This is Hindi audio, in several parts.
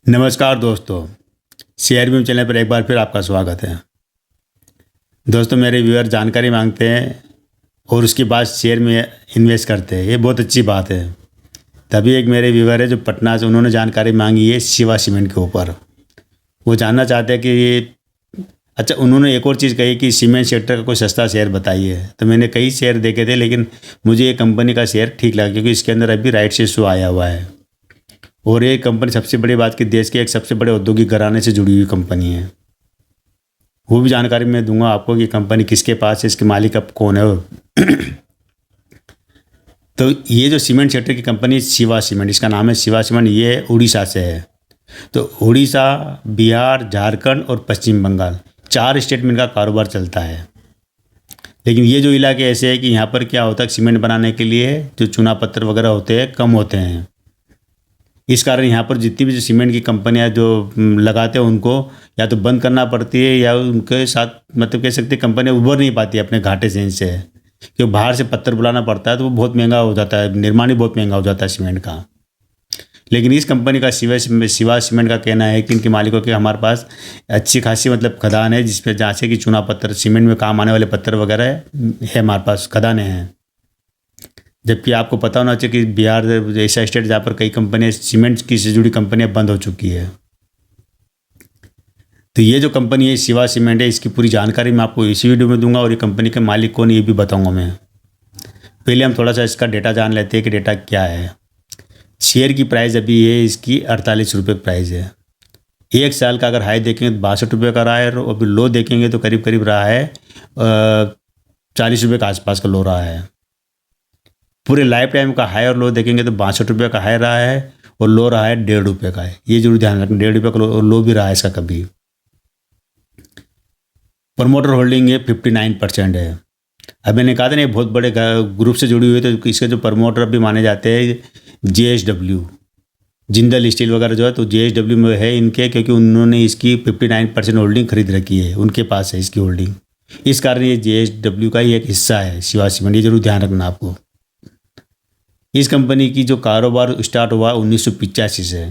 नमस्कार दोस्तों, शेयर बीम चैनल पर एक बार फिर आपका स्वागत है। दोस्तों, मेरे व्यूअर जानकारी मांगते हैं और उसके बाद शेयर में इन्वेस्ट करते हैं, ये बहुत अच्छी बात है। तभी एक मेरे व्यूअर है जो पटना से, उन्होंने जानकारी मांगी है शिवा सीमेंट के ऊपर। वो जानना चाहते हैं कि ये अच्छा, उन्होंने एक और चीज़ कही कि सीमेंट सेक्टर का कोई सस्ता शेयर बताइए। तो मैंने कई शेयर देखे थे, लेकिन मुझे ये कंपनी का शेयर ठीक लगा क्योंकि इसके अंदर अभी राइट्स इशू आया हुआ है। और ये कंपनी, सबसे बड़ी बात कि देश के एक सबसे बड़े औद्योगिक घराने से जुड़ी हुई कंपनी है। वो भी जानकारी मैं दूंगा आपको कि कंपनी किसके पास है, इसके मालिक अब कौन है। तो ये जो सीमेंट सेक्टर की कंपनी शिवा सीमेंट, इसका नाम है शिवा सीमेंट, ये उड़ीसा से है। तो उड़ीसा, बिहार, झारखंड और पश्चिम बंगाल, 4 स्टेट में इनका कारोबार चलता है। लेकिन ये जो इलाके ऐसे है कि यहाँ पर क्या होता है, सीमेंट बनाने के लिए जो चुना पत्थर वगैरह होते हैं कम होते हैं। इस कारण यहाँ पर जितनी भी जो सीमेंट की कंपनियाँ जो लगाते हैं, उनको या तो बंद करना पड़ती है या उनके साथ, मतलब कह सकते हैं कंपनियाँ उभर नहीं पाती अपने घाटे से इनसे, क्योंकि बाहर से पत्थर बुलाना पड़ता है तो वो बहुत महंगा हो जाता है, निर्माण ही बहुत महंगा हो जाता है सीमेंट का। लेकिन इस कंपनी का शिवा सीमेंट का कहना है कि इनके मालिकों के, हमारे पास अच्छी खासी मतलब खदान है जिसपे, जहाँ से कि चूना पत्थर, सीमेंट में काम आने वाले पत्थर वगैरह है हमारे पास खदानें हैं। जबकि आपको पता होना चाहिए कि बिहार ऐसा स्टेट जहाँ पर कई कंपनियां, सीमेंट की से जुड़ी कंपनियां बंद हो चुकी है। तो ये जो कंपनी है शिवा सीमेंट है, इसकी पूरी जानकारी मैं आपको इसी वीडियो में दूंगा और ये कंपनी के मालिक कौन, ये भी बताऊंगा मैं। पहले हम थोड़ा सा इसका डेटा जान लेते हैं कि डेटा क्या है। शेयर की प्राइस अभी है इसकी 48 रुपये प्राइस है। एक साल का अगर हाई देखेंगे तो 62 रुपये का रहा है, और अभी लो देखेंगे तो करीब करीब रहा है 40 रुपये के आसपास का लो रहा है। पूरे लाइफ टाइम का हाई और लो देखेंगे तो 62 रुपये का हाई रहा है और लो रहा है 1.5 रुपये का है। ये जरूर ध्यान रखना, 1.5 रुपये का लो भी रहा है इसका कभी। प्रमोटर होल्डिंग ये 59% है। अब मैंने कहा था ना, ये बहुत बड़े ग्रुप से जुड़ी हुई है, तो इसके जो प्रमोटर भी माने जाते हैं JSW, जिंदल स्टील वगैरह जो है, तो JSW में है इनके, क्योंकि उन्होंने इसकी 59% होल्डिंग खरीद रखी है, उनके पास है इसकी होल्डिंग। इस कारण ये JSW का ही एक हिस्सा है शिवा सीमेंट, ये जरूर ध्यान रखना आपको। इस कंपनी की जो कारोबार स्टार्ट हुआ 1985 से,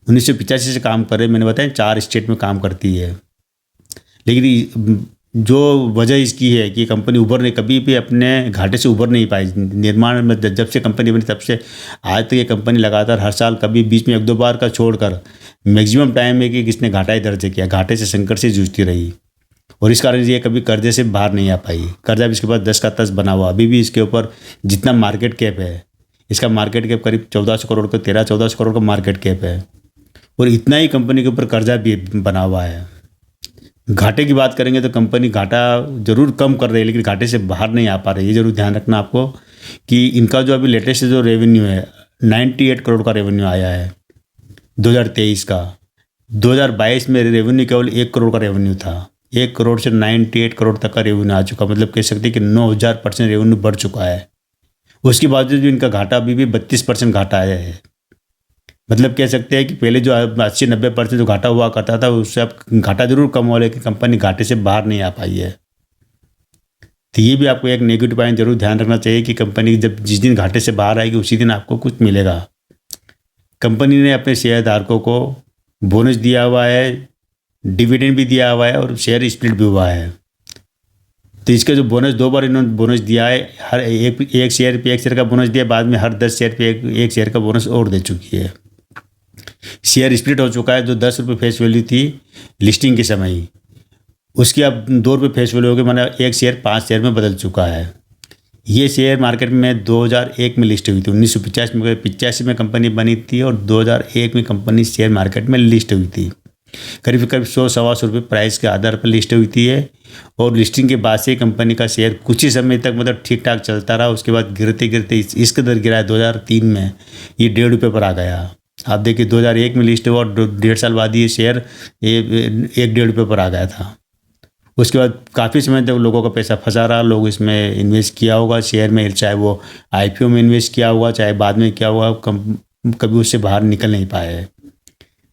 1985 से काम कर रहे, मैंने बताया 4 स्टेट में काम करती है। लेकिन जो वजह इसकी है कि कंपनी उभर नहीं, कभी भी अपने घाटे से उभर नहीं पाई निर्माण में। जब से कंपनी बनी तब से आज तक ये कंपनी लगातार हर साल, कभी बीच में 1-2 बार का छोड़कर मैक्सिमम टाइम है कि किसने घाटा ही दर्ज किया, घाटे से, संकट से जूझती रही। और इस कारण ये कभी कर्जे से बाहर नहीं आ पाई। कर्जा भी इसके पास 10 का 10 बना हुआ, अभी भी इसके ऊपर जितना मार्केट कैप है, इसका मार्केट कैप करीब 1400 करोड़ का, 1300-1400 करोड़ का मार्केट कैप है। और इतना ही कंपनी के ऊपर कर्जा भी बना हुआ है। घाटे की बात करेंगे तो कंपनी घाटा जरूर कम कर रही है, लेकिन घाटे से बाहर नहीं आ पा रही है। ये जरूर ध्यान रखना आपको कि इनका जो अभी लेटेस्ट जो रेवेन्यू है, 98 करोड़ का रेवेन्यू आया है 2023 का। 2022 में रेवेन्यू केवल 1 करोड़ का रेवेन्यू था। 1 करोड़ से 98 करोड़ तक का रेवेन्यू आ चुका, मतलब कह सकते हैं कि 9000% रेवेन्यू बढ़ चुका है। उसके बावजूद भी इनका घाटा अभी भी 32% घाटा आया है। मतलब कह सकते हैं कि पहले जो 80-90% जो घाटा हुआ करता था, उससे अब घाटा जरूर कम हुआ, लेकिन कंपनी घाटे से बाहर नहीं आ पाई है। तो ये भी आपको एक नेगेटिव पॉइंट जरूर ध्यान रखना चाहिए कि कंपनी जब जिस दिन घाटे से बाहर आएगी उसी दिन आपको कुछ मिलेगा। कंपनी ने अपने शेयरधारकों को बोनस दिया हुआ है, डिविडेंड भी दिया हुआ है और शेयर स्प्लिट भी हुआ है। तो इसका जो बोनस, 2 बार इन्होंने बोनस दिया है, हर एक शेयर पे 1 शेयर का बोनस दिया, बाद में हर 10 शेयर पे एक शेयर का बोनस और दे चुकी है। शेयर स्प्लिट हो चुका है। जो 10 रुपये फेस वैल्यू थी लिस्टिंग के समय ही, उसकी अब 2 रुपये फेस वैल्यू हो गई, माना एक शेयर 5 शेयर में बदल चुका है। ये शेयर मार्केट में 2001 में लिस्ट हुई थी, 1985 में कंपनी बनी थी और 2001 में कंपनी शेयर मार्केट में लिस्ट हुई थी। करीब करीब 100-125 रुपये प्राइस के आधार पर लिस्ट हुई थी है। और लिस्टिंग के बाद से कंपनी का शेयर कुछ ही समय तक मतलब ठीक ठाक चलता रहा। उसके बाद गिरते गिरते इस कदर गिरा है, 2003 में ये 1.5 रुपये पर आ गया। आप देखिए 2001 में लिस्ट हुआ और 1.5 साल बाद ये शेयर 1-1.5 रुपये पर आ गया था। उसके बाद काफ़ी समय तक लोगों का पैसा फंसा रहा, लोग इसमें इन्वेस्ट किया होगा शेयर में, चाहे वो IPO में इन्वेस्ट किया होगा, चाहे बाद में किया होगा, कभी उससे बाहर निकल नहीं पाए।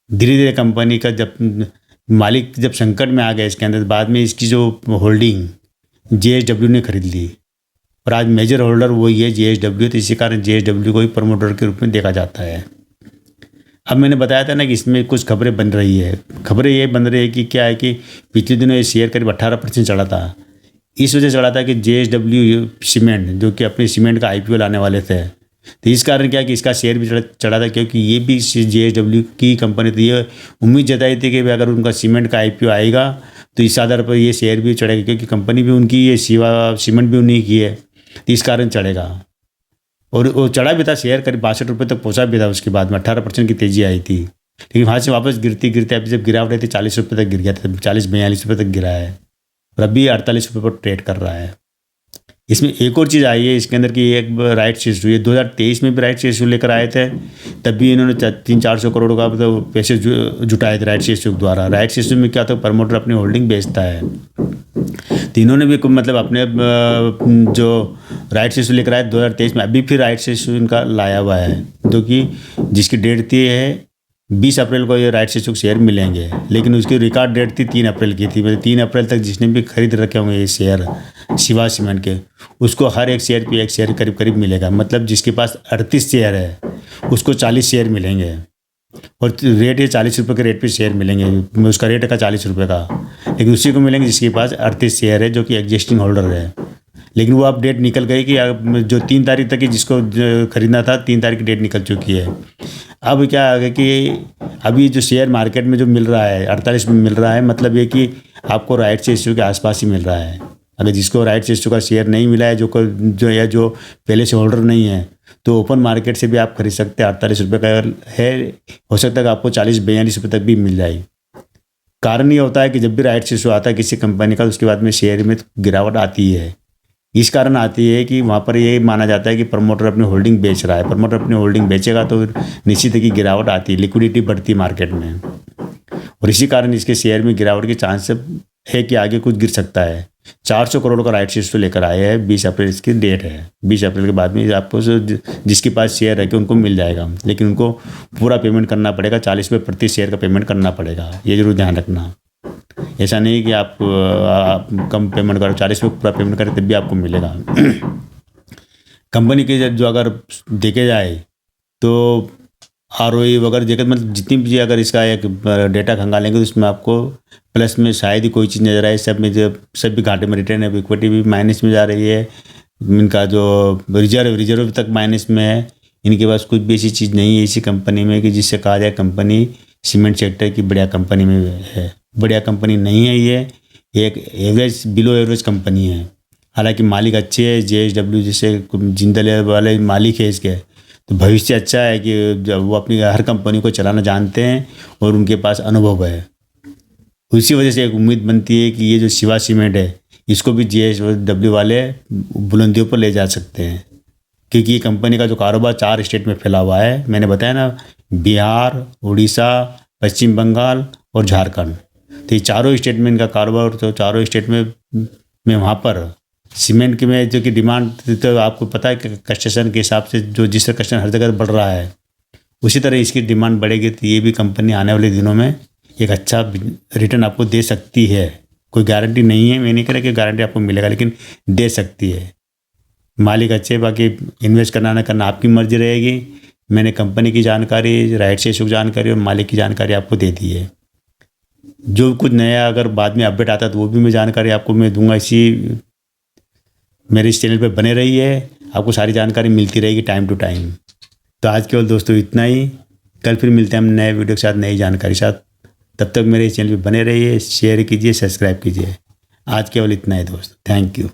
धीरे धीरे कंपनी का जब मालिक जब संकट में आ गया इसके अंदर, बाद में इसकी जो होल्डिंग JSW ने खरीद ली और आज मेजर होल्डर वही है JSW। तो इसी कारण JSW को ही प्रमोटर के रूप में देखा जाता है। अब मैंने बताया था ना कि इसमें कुछ खबरें बन रही है। खबरें ये बन रही है कि क्या है कि पिछले दिनों ये शेयर करीब 18% चढ़ा था। इस वजह से चढ़ा था कि JSW सीमेंट, जो कि अपने सीमेंट का IPO लाने वाले थे, तो इस कारण क्या कि इसका शेयर भी चढ़ा था, क्योंकि ये भी JSW की कंपनी थी। ये उम्मीद जताई थी कि अगर उनका सीमेंट का IPO आएगा तो इस आधार पर ये शेयर भी चढ़ेगा, क्योंकि कंपनी भी उनकी, ये सीमेंट भी उन्हीं की है, तो इस कारण चढ़ेगा। और वो चढ़ा भी था, शेयर करीब 62 रुपये तक पहुंचा भी था। उसके बाद में 18% की तेजी आई थी, लेकिन वहाँ से वापस गिरते गिरते अभी जब गिरावट आई थी 40 रुपये तक गिर गया था। 40-42 रुपये तक गिरा है और अभी 48 रुपये पर ट्रेड कर रहा है। इसमें एक और चीज़ आई है इसके अंदर की, एक राइट्स इशू, ये 2023 में भी राइट्स इशू लेकर आए थे, तब भी इन्होंने 300-400 करोड़ का मतलब पैसे जुटाए थे राइट्स इशू द्वारा। राइट्स इशू में क्या होता है, प्रमोटर अपनी होल्डिंग बेचता है, तो इन्होंने भी मतलब अपने जो राइट्स इशू लेकर आए 2023 में, अभी फिर राइट्स इशू इनका लाया हुआ है, जो कि जिसकी डेट थी है 20 अप्रैल को ये राइट्स इशू शेयर मिलेंगे, लेकिन उसकी रिकॉर्ड डेट थी 3 अप्रैल की थी। मतलब 3 अप्रैल तक जिसने भी खरीद रखे होंगे ये शेयर शिवा सीमेंट के, उसको हर एक शेयर पे एक शेयर करीब करीब मिलेगा। मतलब जिसके पास 38 शेयर है उसको 40 शेयर मिलेंगे, और रेट ये 40 रुपये के रेट पे शेयर मिलेंगे। उसका रेट का 40 रुपये का, लेकिन उसी को मिलेंगे जिसके पास 38 शेयर है, जो कि एग्जिस्टिंग होल्डर है। लेकिन वो अब डेट निकल गई कि जो 3 तारीख तक जिसको खरीदना था, 3 तारीख की डेट निकल चुकी है। अब क्या आ गया कि अभी जो शेयर मार्केट में जो मिल रहा है 48 में मिल रहा है, मतलब ये कि आपको राइट्स इशू के आसपास ही मिल रहा है। अगर जिसको राइट्स इशू का शेयर नहीं मिला है, जो पहले से होल्डर नहीं है, तो ओपन मार्केट से भी आप खरीद सकते हैं। 48 रुपये का है, हो सकता है कि आपको 40-42 रुपये तक भी मिल जाए। कारण ये होता है कि जब भी राइट्स इशू आता है किसी कंपनी का, उसके बाद में शेयर में गिरावट आती है। इस कारण आती है कि वहाँ पर ये माना जाता है कि प्रमोटर अपनी होल्डिंग बेच रहा है। प्रमोटर अपनी होल्डिंग बेचेगा तो निश्चित है कि गिरावट आती है, लिक्विडिटी बढ़ती है मार्केट में, और इसी कारण इसके शेयर में गिरावट के चांस है कि आगे कुछ गिर सकता है। 400 करोड़ का राइट्स इशू लेकर आए हैं, 20 अप्रैल इसकी डेट है। 20 अप्रैल के बाद में आपको जिसके पास शेयर है कि उनको मिल जाएगा, लेकिन उनको पूरा पेमेंट करना पड़ेगा। 40 रुपये प्रति शेयर का पेमेंट करना पड़ेगा, ये जरूर ध्यान रखना। ऐसा नहीं कि आप कम पेमेंट करो, 40 रुपये पूरा पेमेंट करें तब भी आपको मिलेगा। कंपनी के जो अगर देखे जाए तो ROE वगैरह देखकर, मतलब जितनी भी अगर इसका एक डेटा खंगालेंगे तो उसमें आपको प्लस में शायद ही कोई चीज़ नज़र आए। सब भी घाटे में, रिटर्न है, इक्विटी भी माइनस में जा रही है। इनका जो रिजर्व तक माइनस में है। इनके पास कुछ भी ऐसी चीज़ नहीं है इसी कंपनी में कि जिससे कहा जाए कंपनी सीमेंट सेक्टर की बढ़िया कंपनी में है। बढ़िया कंपनी नहीं है ये, एक एवरेज, बिलो एवरेज कंपनी है। हालांकि मालिक अच्छे है, JSW जैसे जिंदल वाले मालिक है इसके, तो भविष्य अच्छा है कि जब वो अपनी हर कंपनी को चलाना जानते हैं और उनके पास अनुभव है। उसी वजह से एक उम्मीद बनती है कि ये जो शिवा सीमेंट है इसको भी JSW वाले बुलंदियों पर ले जा सकते हैं, क्योंकि ये कंपनी का जो कारोबार 4 स्टेट में फैला हुआ है। मैंने बताया ना, बिहार, उड़ीसा, पश्चिम बंगाल और झारखंड, तो ये चारों स्टेट में इनका कारोबार। तो चारों स्टेट में वहाँ पर सीमेंट की में जो कि डिमांड, तो आपको पता है कि कंस्ट्रक्शन के हिसाब से जो जिस तरह कंस्ट्रक्शन हर जगह बढ़ रहा है, उसी तरह इसकी डिमांड बढ़ेगी। तो ये भी कंपनी आने वाले दिनों में एक अच्छा रिटर्न आपको दे सकती है। कोई गारंटी नहीं है, मैं नहीं कह रहा कि गारंटी आपको मिलेगा, लेकिन दे सकती है। मालिक अच्छे, बाकी इन्वेस्ट करना ना करना आपकी मर्जी रहेगी। मैंने कंपनी की जानकारी, राइट्स इशू की जानकारी और मालिक की जानकारी आपको दे दी है। जो कुछ नया अगर बाद में अपडेट आता है तो वो भी मैं जानकारी आपको मैं दूंगा। इसी मेरे इस चैनल पे बने रहिए, आपको सारी जानकारी मिलती रहेगी टाइम टू टाइम। तो आज केवल दोस्तों इतना ही, कल फिर मिलते हैं हम नए वीडियो के साथ, नई जानकारी के साथ। तब तक मेरे इस चैनल पे बने रहिए, शेयर कीजिए, सब्सक्राइब कीजिए। आज केवल इतना ही दोस्तों, थैंक यू।